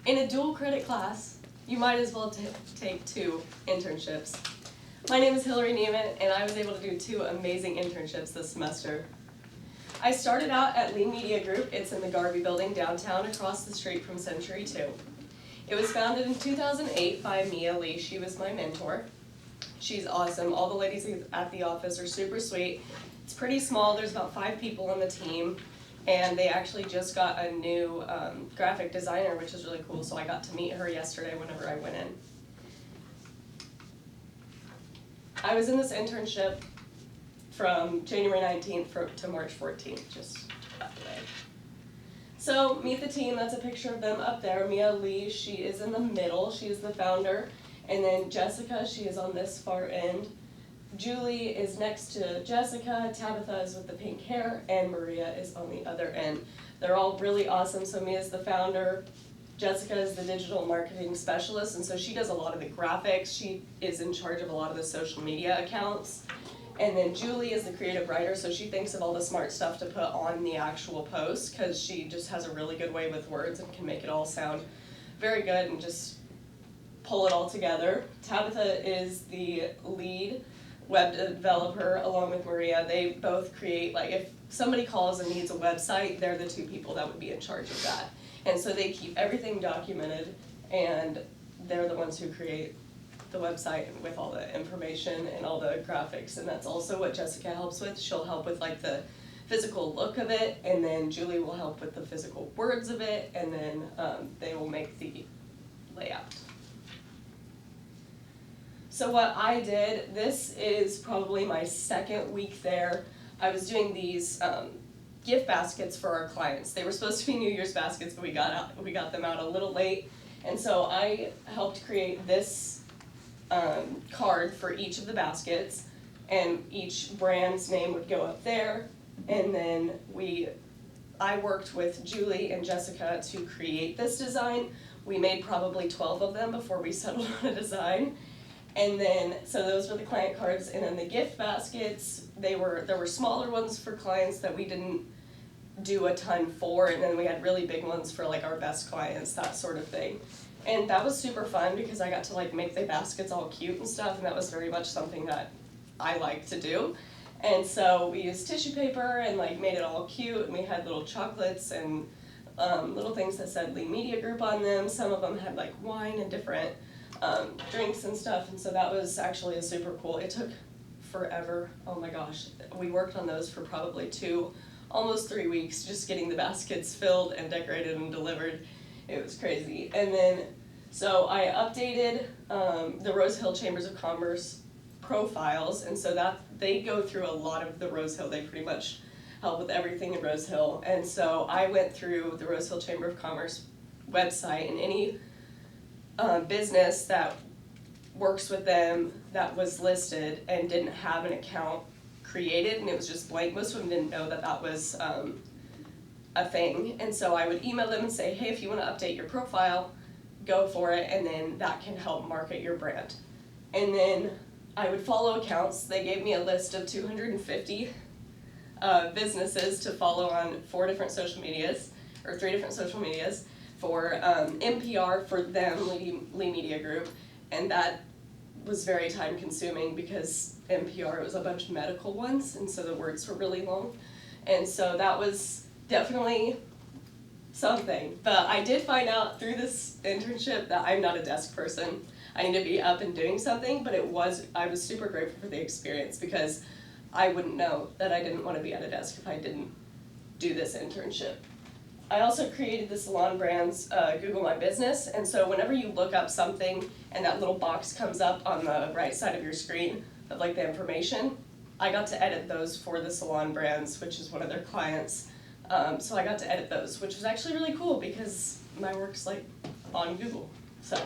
In a dual credit class, you might as well take 2 internships. My name is Hillary Niemann, and I was able to do 2 amazing internships this semester. I started out at Lee Media Group. It's in the Garvey building downtown across the street from Century 2. It was founded in 2008 by Mia Lee. She was my mentor. She's awesome. All the ladies at the office are super sweet. It's pretty small. There's about 5 people on the team, and they actually just got a new graphic designer, which is really cool, so I got to meet her yesterday whenever I went in. I was in this internship from January 19th to March 14th, just that day. So, meet the team. That's a picture of them up there. Mia Lee, she is in the middle. She is the founder. And then Jessica, she is on this far end. Julie is next to Jessica. Tabitha is with the pink hair. And Maria is on the other end. They're all really awesome. So Mia's the founder. Jessica is the digital marketing specialist, and so she does a lot of the graphics. She is in charge of a lot of the social media accounts. And then Julie is the creative writer, so she thinks of all the smart stuff to put on the actual post, because she just has a really good way with words and can make it all sound very good and just pull it all together. Tabitha is the lead web developer along with Maria. They both create, like if somebody calls and needs a website, they're the 2 people that would be in charge of that. And so they keep everything documented, and they're the ones who create the website with all the information and all the graphics, and that's also what Jessica helps with. She'll help with like the physical look of it, and then Julie will help with the physical words of it, and then they will make the layout. So what I did, this is probably my 2nd week there. I was doing these gift baskets for our clients. They were supposed to be New Year's baskets, but we got them out a little late. And so I helped create this card for each of the baskets, and each brand's name would go up there. And then I worked with Julie and Jessica to create this design. We made probably 12 of them before we settled on a design. And then, so those were the client cards, and then the gift baskets, there were smaller ones for clients that we didn't do a ton for, and then we had really big ones for like our best clients, that sort of thing. And that was super fun because I got to like make the baskets all cute and stuff, and that was very much something that I like to do. And so we used tissue paper and like made it all cute, and we had little chocolates and little things that said Lee Media Group on them. Some of them had like wine and different drinks and stuff, and so that was actually a super cool. It took forever. Oh my gosh, we worked on those for probably 2, almost 3 weeks, just getting the baskets filled and decorated and delivered. It was crazy. And then, so I updated the Rose Hill Chambers of Commerce profiles, and so that they go through a lot of the Rose Hill. They pretty much help with everything in Rose Hill. And so I went through the Rose Hill Chamber of Commerce website, and any business that works with them that was listed and didn't have an account created, and it was just blank. Most of them didn't know that that was a thing, and so I would email them and say, hey, if you want to update your profile, go for it, and then that can help market your brand. And then I would follow accounts. They gave me a list of 250 businesses to follow on 4 different social medias, or 3 different social medias, for NPR for them, Lee Media Group, and that was very time consuming because NPR was a bunch of medical ones, and so the words were really long, and so that was definitely something. But I did find out through this internship that I'm not a desk person. I need to be up and doing something, but I was super grateful for the experience because I wouldn't know that I didn't want to be at a desk if I didn't do this internship. I also created the Salon Brands Google My Business, and so whenever you look up something and that little box comes up on the right side of your screen of like the information, I got to edit those for the Salon Brands, which is one of their clients. So I got to edit those, which was actually really cool because my work's like on Google. So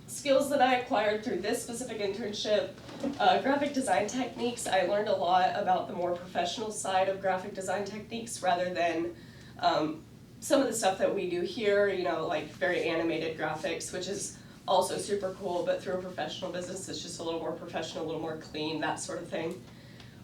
skills that I acquired through this specific internship, graphic design techniques. I learned a lot about the more professional side of graphic design techniques rather than some of the stuff that we do here, you know, like very animated graphics, which is also super cool, but through a professional business, it's just a little more professional, a little more clean, that sort of thing.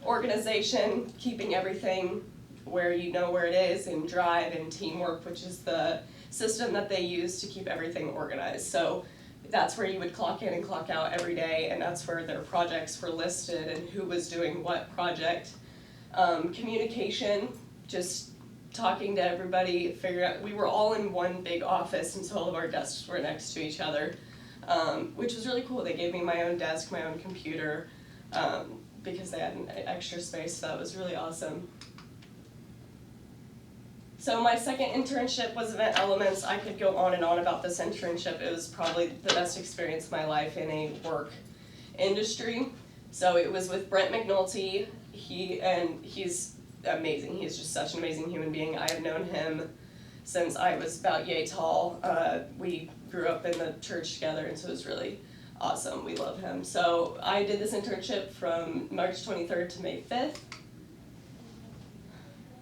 Organization, keeping everything where you know where it is, and Drive, and Teamwork, which is the system that they use to keep everything organized. So that's where you would clock in and clock out every day, and that's where their projects were listed and who was doing what project. Communication, just talking to everybody, figure out, we were all in one big office, and so all of our desks were next to each other, which was really cool. They gave me my own desk, my own computer, because they had an extra space, so that was really awesome. So my second internship was Event Elements. I could go on and on about this internship. It was probably the best experience of my life in a work industry. So it was with Brent McNulty. He's amazing. He's just such an amazing human being. I have known him since I was about yay tall. We grew up in the church together, and so it was really awesome. We love him. So I did this internship from March 23rd to May 5th.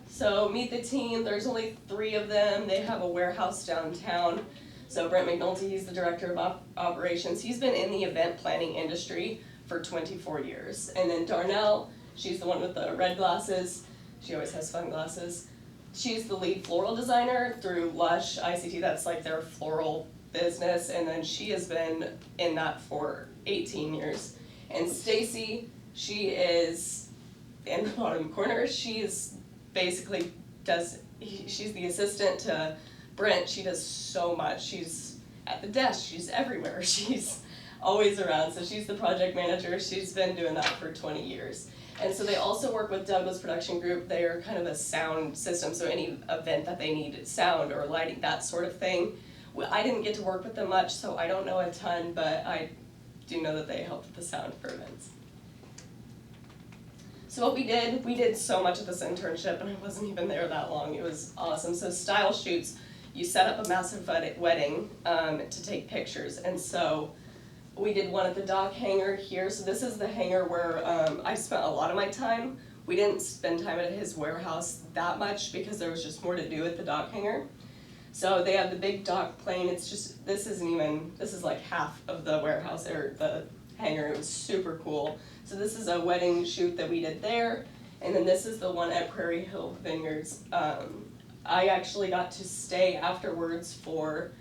So meet the team. There's only 3 of them. They have a warehouse downtown. So Brent McNulty, he's the director of operations. He's been in the event planning industry for 24 years. And then Darnell, she's the one with the red glasses. She always has fun glasses. She's the lead floral designer through Lush ICT. That's like their floral business. And then she has been in that for 18 years. And Stacy, she is in the bottom corner. She's basically she's the assistant to Brent. She does so much. She's at the desk, she's everywhere, she's always around. So she's the project manager. She's been doing that for 20 years. And so they also work with Douglas Production Group. They are kind of a sound system, so any event that they need sound or lighting, that sort of thing. I didn't get to work with them much, so I don't know a ton, but I do know that they help with the sound for events. So what we did so much at this internship, and I wasn't even there that long. It was awesome. So style shoots, you set up a massive wedding to take pictures. And so we did one at the dock hangar here. So this is the hangar where I spent a lot of my time. We didn't spend time at his warehouse that much because there was just more to do at the dock hangar. So they have the big dock plane. It's just, this is like half of the warehouse or the hangar. It was super cool. So this is a wedding shoot that we did there, and then this is the one at Prairie Hill Vineyards. I actually got to stay afterwards for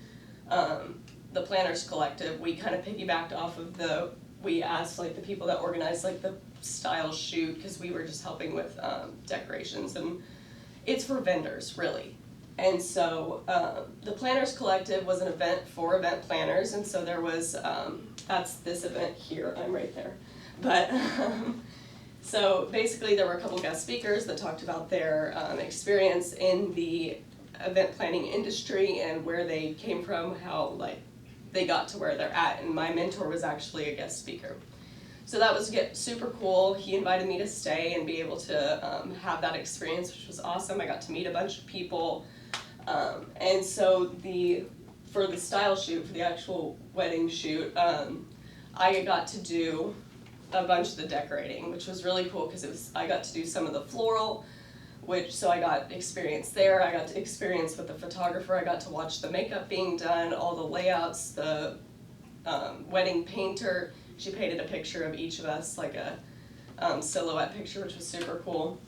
the Planners Collective. We kind of piggybacked off of we asked like the people that organized like the style shoot, because we were just helping with decorations, and it's for vendors really. And so the Planners Collective was an event for event planners, and so there was, that's this event here, I'm right there. But so basically there were a couple guest speakers that talked about their experience in the event planning industry and where they came from, how like they got to where they're at, and my mentor was actually a guest speaker. So that was super cool. He invited me to stay and be able to have that experience, which was awesome. I got to meet a bunch of people. And so for the style shoot, for the actual wedding shoot, I got to do a bunch of the decorating, which was really cool because I got to do some of the floral, so I got experience there. I got to experience with the photographer. I got to watch the makeup being done, all the layouts, the wedding painter. She painted a picture of each of us, like a silhouette picture, which was super cool.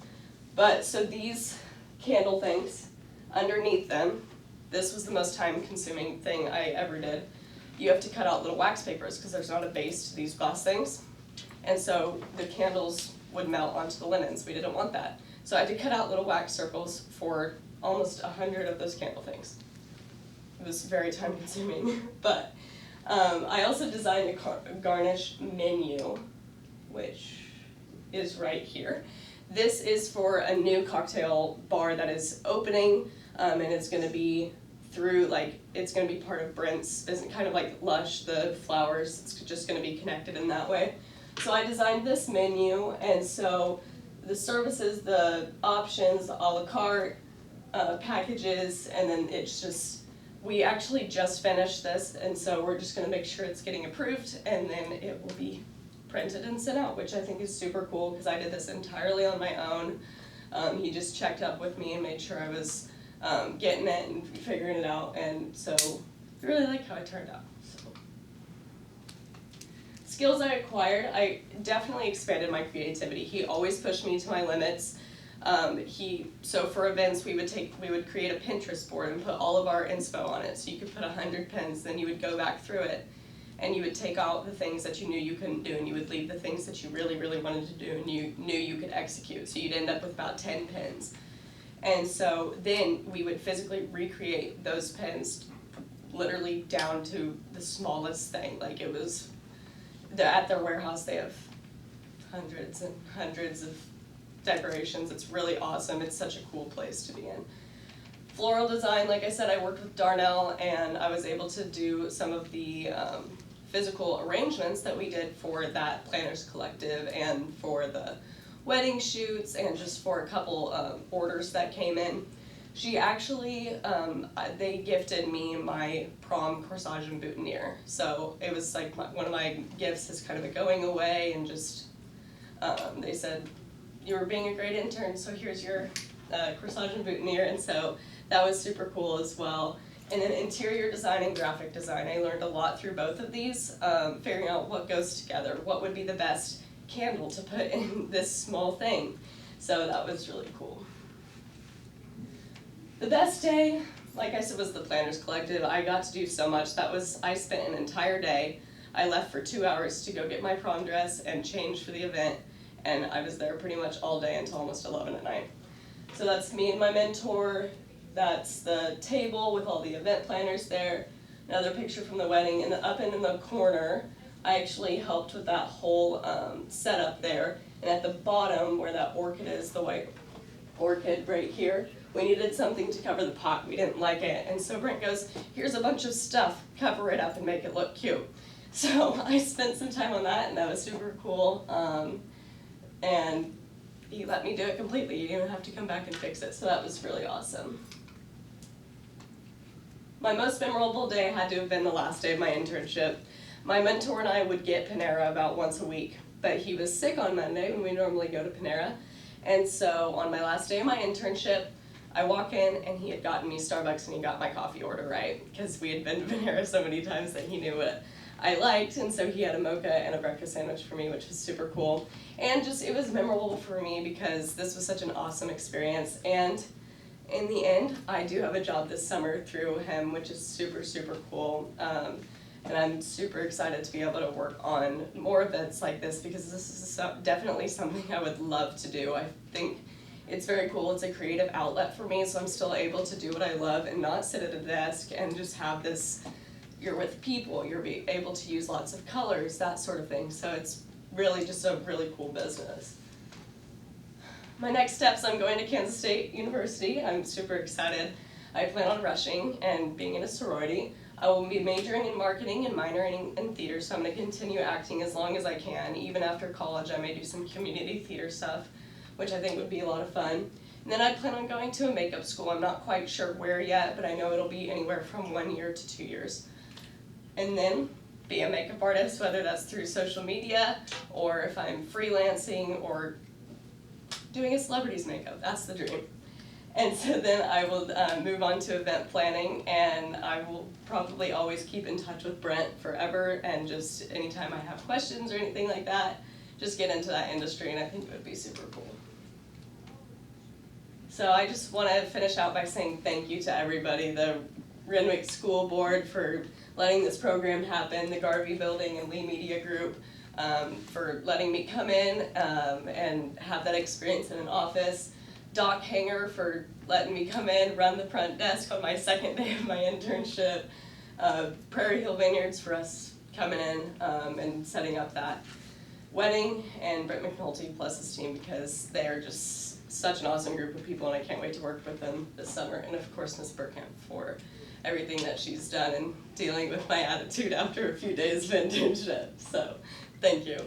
But so these candle things, underneath them, this was the most time-consuming thing I ever did. You have to cut out little wax papers because there's not a base to these glass things. And so the candles would melt onto the linens. We didn't want that. So I had to cut out little wax circles for almost 100 of those candle things. It was very time-consuming. But I also designed a garnish menu, which is right here. This is for a new cocktail bar that is opening, and it's going to be it's going to be part of Brent's business, kind of like Lush, the flowers. It's just going to be connected in that way. So I designed this menu, and so the services, the options, the a la carte packages, and then it's just, we actually just finished this, and so we're just going to make sure it's getting approved, and then it will be printed and sent out, which I think is super cool because I did this entirely on my own. He just checked up with me and made sure I was getting it and figuring it out, and so I really like how it turned out. So. Skills I acquired, I definitely expanded my creativity. He always pushed me to my limits. So for events, we would create a Pinterest board and put all of our inspo on it. So you could put 100 pins, then you would go back through it, and you would take out the things that you knew you couldn't do, and you would leave the things that you really, really wanted to do and you knew you could execute. So you'd end up with about 10 pins. And so then we would physically recreate those pins literally down to the smallest thing. Like it was, at their warehouse they have hundreds and hundreds of decorations. It's really awesome. It's such a cool place to be in. Floral design, like I said, I worked with Darnell, and I was able to do some of the physical arrangements that we did for that Planners Collective and for the wedding shoots and just for a couple orders that came in. She actually, they gifted me my prom corsage and boutonniere. So it was like one of my gifts is kind of a going away, and just, they said, you were being a great intern, so here's your corsage and boutonniere, and so that was super cool as well. And then interior design and graphic design, I learned a lot through both of these, figuring out what goes together, what would be the best candle to put in this small thing. So that was really cool. The best day, like I said, was the Planners Collective. I got to do so much. I spent an entire day. I left for 2 hours to go get my prom dress and change for the event, and I was there pretty much all day until almost 11 at night. So that's me and my mentor. That's the table with all the event planners there. Another picture from the wedding, and up in the corner, I actually helped with that whole setup there. And at the bottom, where that orchid is, the white orchid right here, we needed something to cover the pot. We didn't like it, and so Brent goes, here's a bunch of stuff, cover it up and make it look cute. So I spent some time on that, and that was super cool. And he let me do it completely. You didn't have to come back and fix it, so that was really awesome. My most memorable day had to have been the last day of my internship. My mentor and I would get Panera about once a week, but he was sick on Monday when we normally go to Panera. And so on my last day of my internship, I walk in and he had gotten me Starbucks and he got my coffee order right, because we had been to Panera so many times that he knew what I liked, and so he had a mocha and a breakfast sandwich for me, which was super cool. And just, it was memorable for me because this was such an awesome experience, and in the end, I do have a job this summer through him, which is super, super cool. And I'm super excited to be able to work on more events like this, because this is definitely something I would love to do. I think it's very cool. It's a creative outlet for me, so I'm still able to do what I love and not sit at a desk and just have this, you're with people, you're able to use lots of colors, that sort of thing. So it's really just a really cool business. My next steps, I'm going to Kansas State University. I'm super excited. I plan on rushing and being in a sorority. I will be majoring in marketing and minoring in theater, so I'm going to continue acting as long as I can. Even after college, I may do some community theater stuff, which I think would be a lot of fun. And then I plan on going to a makeup school. I'm not quite sure where yet, but I know it'll be anywhere from 1 year to 2 years. And then be a makeup artist, whether that's through social media or if I'm freelancing or doing a celebrity's makeup. That's the dream. And so then I will move on to event planning, and I will probably always keep in touch with Brent forever, and just anytime I have questions or anything like that, just get into that industry, and I think it would be super cool. So I just want to finish out by saying thank you to everybody, the Renwick School Board for letting this program happen, the Garvey Building and Lee Media Group for letting me come in and have that experience in an office, Doc Hanger for letting me come in, run the front desk on my second day of my internship, Prairie Hill Vineyards for us coming in and setting up that wedding, and Brent McNulty plus his team, because they are just such an awesome group of people, and I can't wait to work with them this summer. And of course Ms. Burkamp for everything that she's done in dealing with my attitude after a few days of internship. So thank you.